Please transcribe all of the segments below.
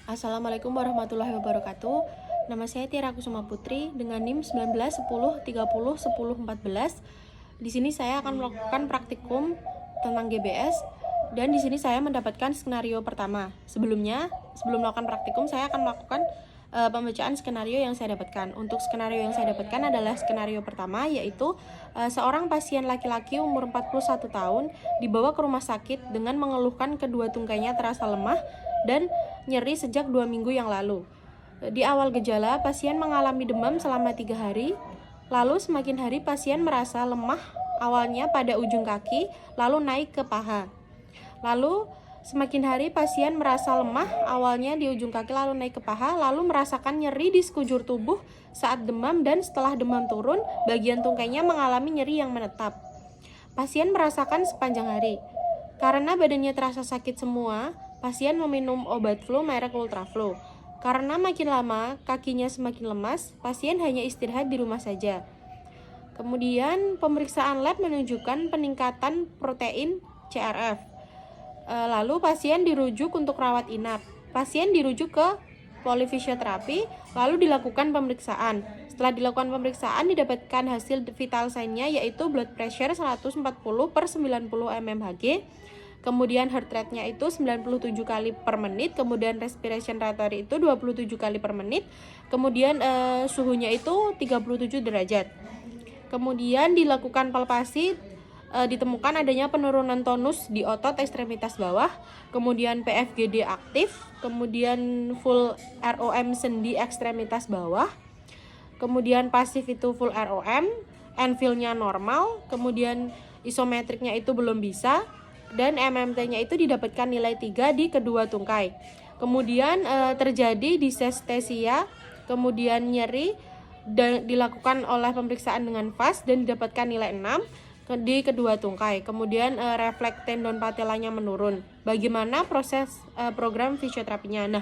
Assalamualaikum warahmatullahi wabarakatuh. Nama saya Tiara Kusuma Putri dengan NIM 19 10 30 10 14. Di sini saya akan melakukan praktikum tentang GBS dan di sini saya mendapatkan skenario pertama. Sebelum melakukan praktikum saya akan melakukan pembacaan skenario yang saya dapatkan. Untuk skenario yang saya dapatkan adalah skenario pertama, yaitu seorang pasien laki-laki umur 41 tahun dibawa ke rumah sakit dengan mengeluhkan kedua tungkainya terasa lemah dan nyeri sejak 2 minggu yang lalu. Di awal gejala, pasien mengalami demam selama 3 hari, lalu semakin hari pasien merasa lemah awalnya pada ujung kaki, lalu naik ke paha. Lalu semakin hari pasien merasa lemah awalnya di ujung kaki, lalu naik ke paha, lalu merasakan nyeri di sekujur tubuh saat demam, dan setelah demam turun, bagian tungkainya mengalami nyeri yang menetap. Pasien merasakan sepanjang hari. Karena badannya terasa sakit semua, pasien meminum obat flu merek Ultraflu. Karena makin lama kakinya semakin lemas, pasien hanya istirahat di rumah saja. Kemudian pemeriksaan lab menunjukkan peningkatan protein CRF. Lalu pasien dirujuk untuk rawat inap. Pasien dirujuk ke polifisioterapi, lalu dilakukan pemeriksaan. Setelah dilakukan pemeriksaan, didapatkan hasil vital sign-nya, yaitu blood pressure 140/90 mmHg, kemudian heart rate-nya itu 97 kali per menit, kemudian respiration rate itu 27 kali per menit, kemudian suhunya itu 37 derajat. Kemudian dilakukan palpasi, ditemukan adanya penurunan tonus di otot ekstremitas bawah, kemudian PFGD aktif, kemudian full ROM sendi ekstremitas bawah, kemudian pasif itu full ROM, anvil-nya normal, kemudian isometriknya itu belum bisa, dan MMT-nya itu didapatkan nilai 3 di kedua tungkai. Kemudian terjadi disestesia, kemudian nyeri, dan dilakukan oleh pemeriksaan dengan VAS dan didapatkan nilai 6 di kedua tungkai. Kemudian refleks tendon patelanya menurun. Bagaimana proses program fisioterapinya? Nah,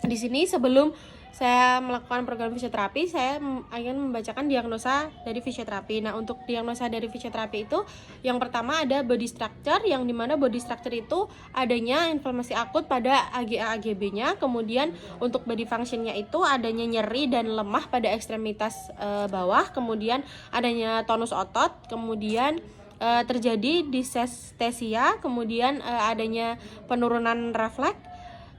di sini sebelum saya melakukan program fisioterapi, saya akan membacakan diagnosa dari fisioterapi. Nah, untuk diagnosa dari fisioterapi itu, yang pertama ada body structure, yang dimana body structure itu adanya inflamasi akut pada AGA-AGB-nya. Kemudian untuk body function-nya itu adanya nyeri dan lemah pada ekstremitas bawah, kemudian adanya tonus otot, kemudian terjadi disestesia, kemudian adanya penurunan refleks.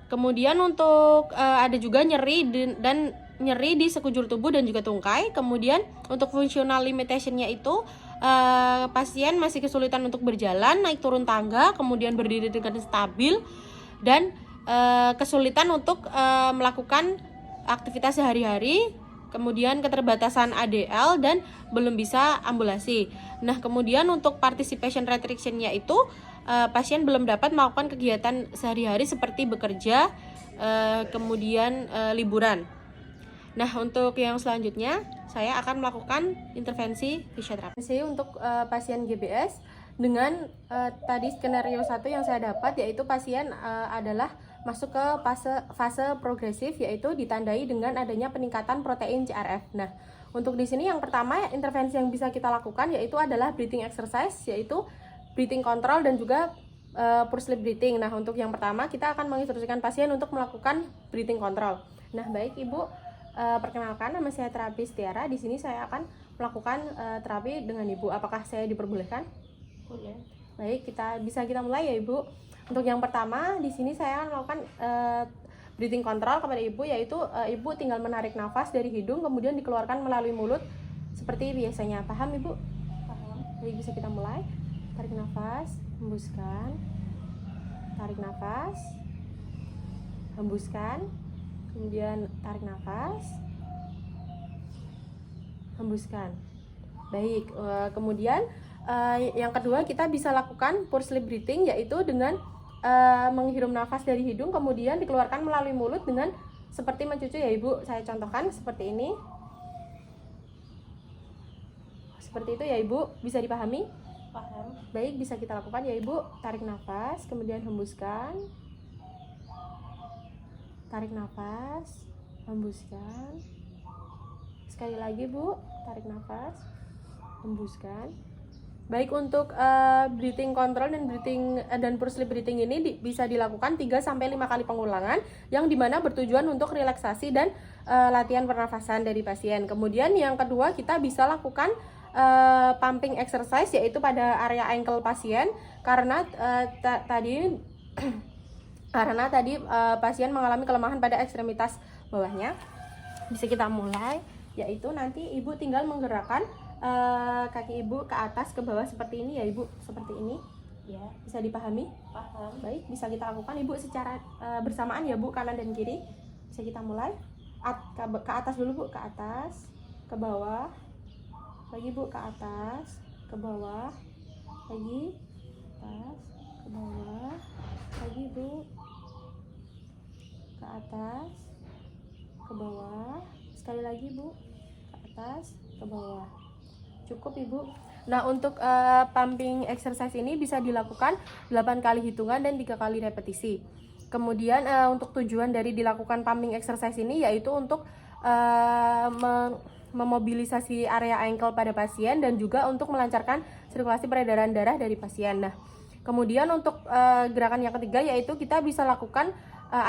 Kemudian untuk ada juga nyeri dan nyeri di sekujur tubuh dan juga tungkai. Kemudian untuk functional limitation-nya itu pasien masih kesulitan untuk berjalan, naik turun tangga, kemudian berdiri dengan stabil, dan kesulitan untuk melakukan aktivitas sehari-hari. Kemudian keterbatasan ADL dan belum bisa ambulasi. Nah, kemudian untuk participation restriction-nya itu pasien belum dapat melakukan kegiatan sehari-hari seperti bekerja, kemudian liburan. Nah, untuk yang selanjutnya saya akan melakukan intervensi fisioterapi untuk pasien GBS dengan tadi skenario 1 yang saya dapat, yaitu pasien adalah masuk ke fase progresif, yaitu ditandai dengan adanya peningkatan protein CRF. Nah, untuk di sini yang pertama intervensi yang bisa kita lakukan yaitu adalah breathing exercise, yaitu breathing control dan juga pulse sleep breathing. Nah, untuk yang pertama kita akan menginstruksikan pasien untuk melakukan breathing control. Nah, baik Ibu, perkenalkan, nama saya terapis Tiara. Di sini saya akan melakukan terapi dengan Ibu. Apakah saya diperbolehkan? Boleh. Baik, kita mulai ya Ibu. Untuk yang pertama, di sini saya akan melakukan breathing control kepada Ibu, yaitu Ibu tinggal menarik nafas dari hidung kemudian dikeluarkan melalui mulut seperti biasanya. Paham Ibu? Paham. Baik, bisa kita mulai. Tarik nafas, hembuskan. Tarik nafas, hembuskan. Kemudian tarik nafas, hembuskan. Baik, kemudian yang kedua kita bisa lakukan pulse sleep breathing, yaitu dengan menghirup nafas dari hidung kemudian dikeluarkan melalui mulut dengan seperti mencucu ya Ibu. Saya contohkan seperti ini. Seperti itu ya Ibu, bisa dipahami? Paham. Baik, bisa kita lakukan ya Ibu. Tarik nafas, kemudian hembuskan. Tarik nafas, hembuskan. Sekali lagi Bu, tarik nafas, hembuskan. Baik untuk breathing control dan full sleep breathing ini bisa dilakukan 3 sampai 5 kali pengulangan yang dimana bertujuan untuk relaksasi dan latihan pernafasan dari pasien. Kemudian yang kedua, kita bisa lakukan pumping exercise yaitu pada area ankle pasien karena tadi pasien mengalami kelemahan pada ekstremitas bawahnya. Bisa kita mulai, yaitu nanti ibu tinggal menggerakkan kaki ibu ke atas ke bawah seperti ini ya ibu, seperti ini ya, bisa dipahami? Paham. Baik, bisa kita lakukan ibu secara bersamaan ya bu, kanan dan kiri. Bisa kita mulai ke atas dulu bu, ke atas, ke bawah lagi bu, ke atas, ke bawah lagi, atas, ke bawah lagi bu, ke atas, ke bawah, sekali lagi bu, ke atas, ke bawah. Cukup ibu. Nah untuk pumping exercise ini bisa dilakukan 8 kali hitungan dan 3 kali repetisi. Kemudian untuk tujuan dari dilakukan pumping exercise ini yaitu untuk memobilisasi area ankle pada pasien dan juga untuk melancarkan sirkulasi peredaran darah dari pasien. Nah kemudian untuk gerakan yang ketiga yaitu kita bisa lakukan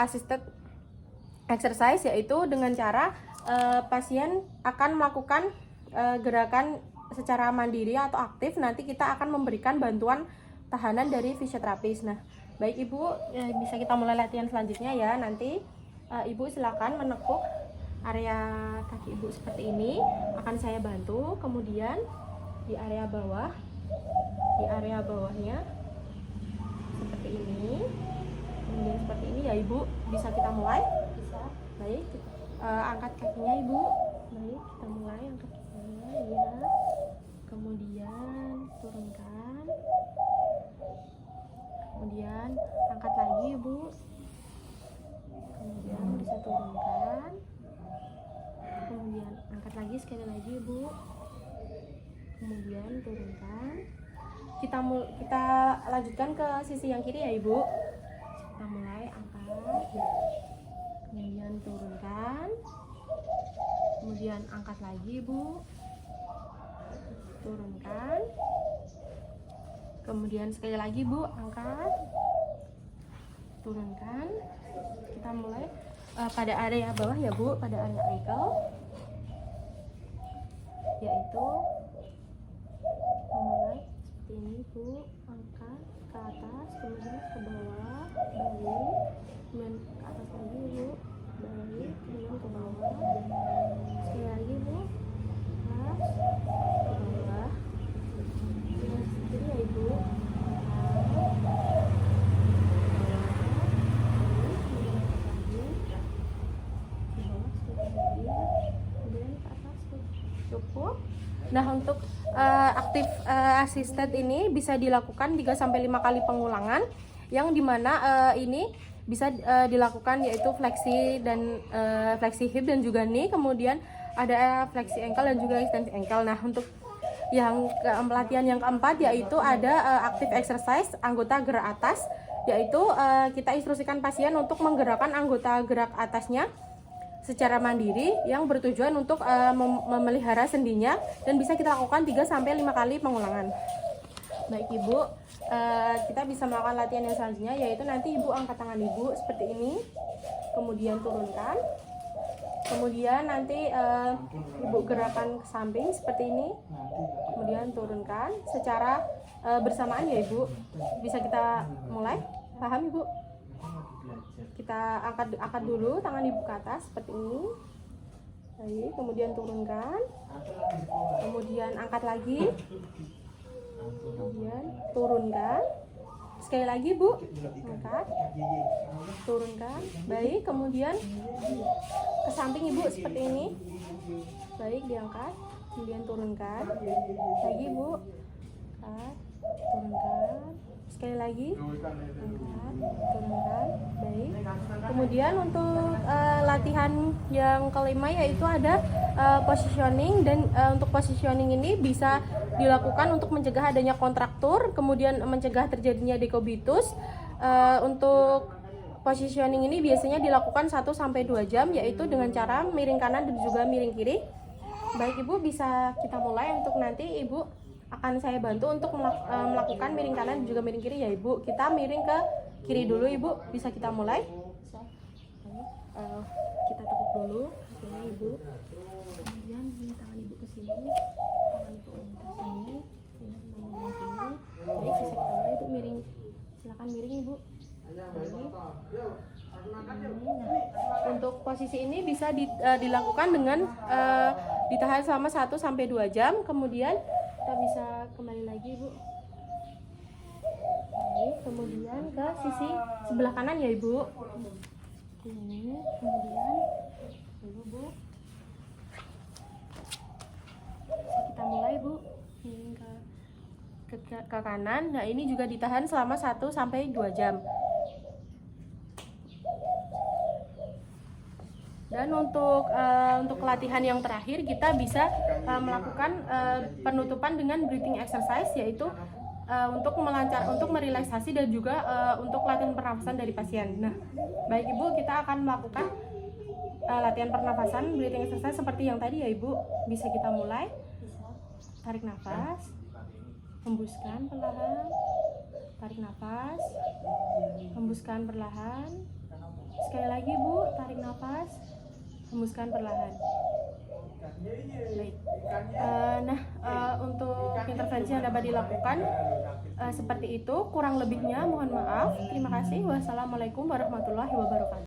assisted exercise, yaitu dengan cara pasien akan melakukan gerakan secara mandiri atau aktif. Nanti kita akan memberikan bantuan tahanan dari fisioterapis. Nah, baik ibu, bisa kita mulai latihan selanjutnya ya. Nanti ibu silakan menekuk area kaki ibu seperti ini. Akan saya bantu. Kemudian di area bawah, di area bawahnya seperti ini. Kemudian seperti ini ya ibu. Bisa kita mulai? Bisa. Baik, kita angkat kakinya ibu. Baik, kita mulai angkat kakinya ya. Kemudian turunkan, kemudian angkat lagi ibu, kemudian bisa turunkan, kemudian angkat lagi sekali lagi ibu, kemudian turunkan. Kita lanjutkan ke sisi yang kiri ya ibu. Kita mulai angkat, kemudian turunkan, kemudian angkat lagi ibu, turunkan, kemudian sekali lagi bu, angkat, turunkan. Kita mulai pada area bawah ya bu, pada area ankle, yaitu mulai seperti ini bu, angkat ke atas, kemudian ke bawah, balik, kemudian ke atas lagi bu, balik, kemudian ke bawah, sekali lagi bu, atas, ke bawah, kemudian seperti ya ibu, cukup. Nah untuk aktif assisted ini bisa dilakukan 3 sampai 5 kali pengulangan yang dimana ini bisa dilakukan yaitu fleksi dan fleksi hip dan juga knee, kemudian ada fleksi ankle dan juga extensi ankle. Nah untuk yang latihan yang keempat yaitu ada active exercise anggota gerak atas, yaitu kita instruksikan pasien untuk menggerakkan anggota gerak atasnya secara mandiri yang bertujuan untuk memelihara sendinya dan bisa kita lakukan 3 sampai 5 kali pengulangan. Baik ibu, kita bisa melakukan latihan yang selanjutnya yaitu nanti ibu angkat tangan ibu seperti ini, kemudian turunkan, kemudian nanti ibu gerakan ke samping seperti ini, kemudian turunkan secara bersamaan ya ibu. Bisa kita mulai, paham ibu? Kita angkat dulu tangan ibu ke atas seperti ini. Baik, kemudian turunkan, kemudian angkat lagi, kemudian turunkan, sekali lagi bu, angkat, turunkan. Baik, kemudian ke samping ibu seperti ini. Baik, diangkat, kemudian turunkan lagi bu, angkat, turunkan, sekali lagi, angkat, turunkan. Baik, kemudian untuk latihan yang kelima yaitu ada positioning, dan untuk positioning ini bisa dilakukan untuk mencegah adanya kontraktur, kemudian mencegah terjadinya dekubitus. Untuk positioning ini biasanya dilakukan 1 sampai 2 jam yaitu dengan cara miring kanan dan juga miring kiri. Baik ibu, bisa kita mulai. Untuk nanti ibu akan saya bantu untuk melakukan miring kanan dan juga miring kiri ya Ibu. Kita miring ke kiri dulu Ibu, bisa kita mulai. Kita tekuk dulu kakinya Ibu, kemudian tangan Ibu ke sini, tangan Ibu ke sini, baik, bisa kita mulai Ibu miring, silakan miring Ibu. Untuk posisi ini bisa dilakukan dengan ditahan selama 1-2 jam, kemudian kita bisa kembali lagi Ibu. Kemudian ke sisi sebelah kanan ya Ibu. Ini kemudian dulu Bu. Kita mulai Bu, miring ke kanan. Nah, ini juga ditahan selama 1-2 jam. Dan untuk latihan yang terakhir kita bisa melakukan penutupan dengan breathing exercise, yaitu untuk merelaksasi dan juga untuk latihan pernafasan dari pasien. Nah, baik Ibu, kita akan melakukan latihan pernafasan breathing exercise seperti yang tadi ya Ibu. Bisa kita mulai. Tarik nafas, hembuskan perlahan. Tarik nafas, hembuskan perlahan. Sekali lagi Bu, tarik nafas, hembuskan perlahan. Baik. Untuk intervensi yang dapat dilakukan seperti itu. Kurang lebihnya mohon maaf. Terima kasih. Wassalamualaikum warahmatullahi wabarakatuh.